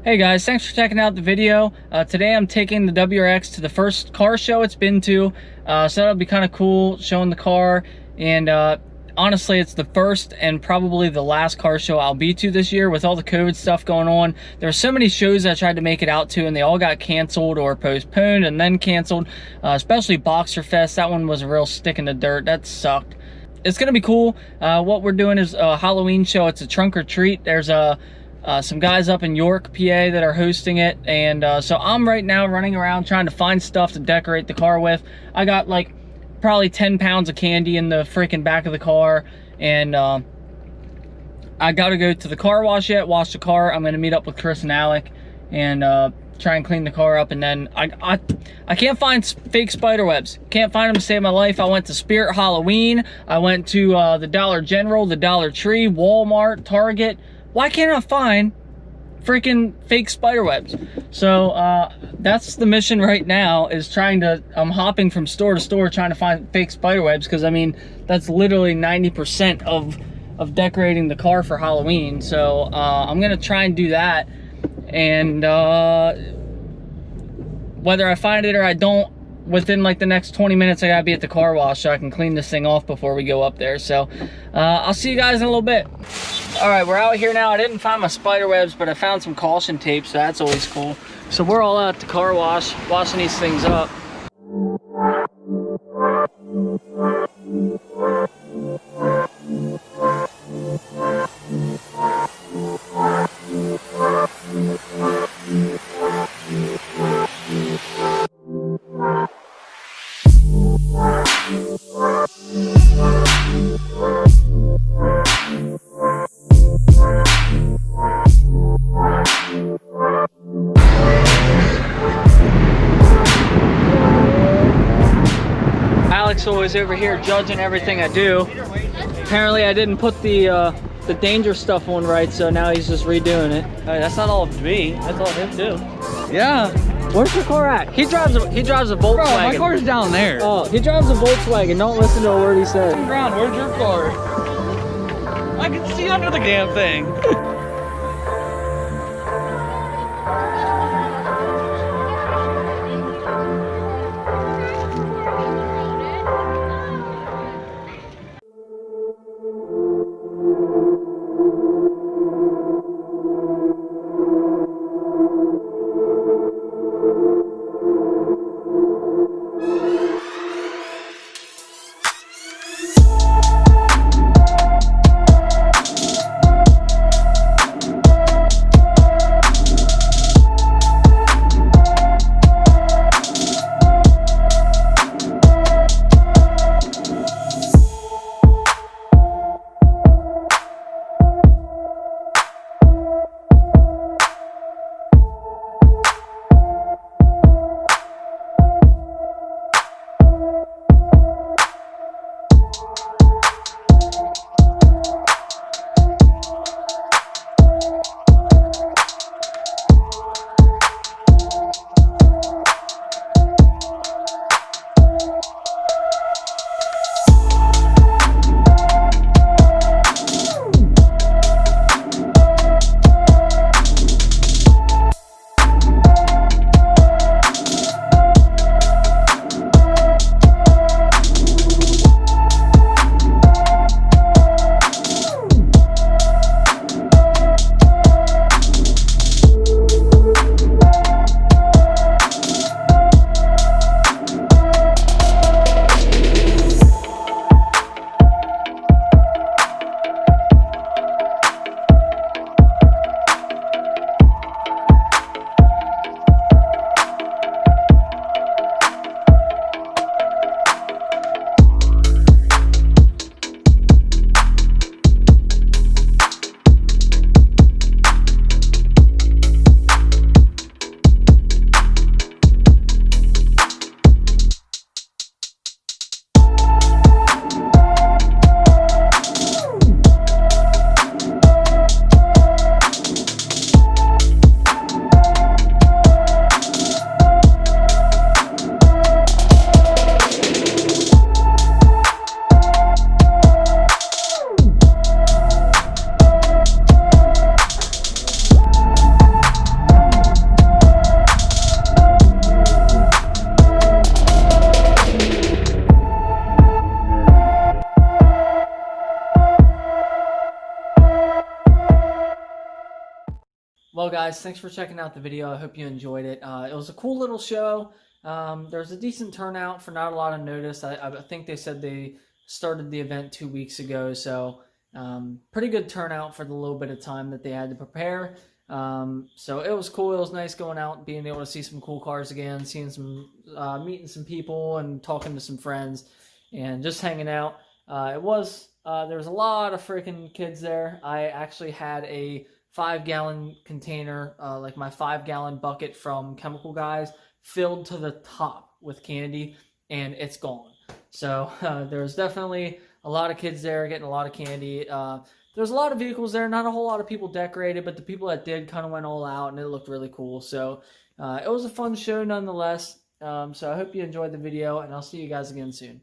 Hey guys, thanks for checking out the video. Today I'm taking the WRX to the first car show it's been to, so that'll be kind of cool, showing the car. And honestly, it's the first and probably the last car show I'll be to this year with all the COVID stuff going on. There are so many shows I tried to make it out to and they all got canceled or postponed and then canceled, especially Boxer Fest. That one was a real stick in the dirt. That sucked. It's gonna be cool. What we're doing is a Halloween show. It's a trunk or treat. There's some guys up in York, PA that are hosting it, and so I'm right now running around trying to find stuff to decorate the car with. I got like probably 10 pounds of candy in the freaking back of the car, and I gotta go to the car wash yet, wash the car. I'm gonna meet up with Chris and Alec and try and clean the car up, and then I can't find fake spider webs. Can't find them to save my life. I went to Spirit Halloween. I went to the Dollar General, the Dollar Tree, Walmart, Target. Why can't I find freaking fake spider webs? So that's the mission right now, is I'm hopping from store to store trying to find fake spider webs, because I mean, that's literally 90% of decorating the car for Halloween. So I'm gonna try and do that, and whether I find it or I don't, within like the next 20 minutes I gotta be at the car wash so I can clean this thing off before we go up there. So I'll see you guys in a little bit. All right, we're out here now. I didn't find my spider webs, but I found some caution tape, so that's always cool. So we're all out at the car wash, washing these things up. Alex always over here judging everything I do. Apparently I didn't put the danger stuff on right, so now he's just redoing it. Hey, that's not all of me. That's all him too. Yeah. Where's your car at? He drives a Volkswagen. Bro, my car's down there. Oh, he drives a Volkswagen. Don't listen to a word he said. Ground, where's your car? I can see under the damn thing. Well, guys, thanks for checking out the video. I hope you enjoyed it. It was a cool little show. There was a decent turnout for not a lot of notice. I think they said they started the event 2 weeks ago, so pretty good turnout for the little bit of time that they had to prepare. So it was cool. It was nice going out, being able to see some cool cars again, seeing some, meeting some people and talking to some friends and just hanging out. There was a lot of freaking kids there. I actually had a 5-gallon container, like my 5-gallon bucket from Chemical Guys, filled to the top with candy, and it's gone. So there's definitely a lot of kids there getting a lot of candy. There's a lot of vehicles there, not a whole lot of people decorated, but the people that did kind of went all out, and it looked really cool. So it was a fun show nonetheless. So I hope you enjoyed the video, and I'll see you guys again soon.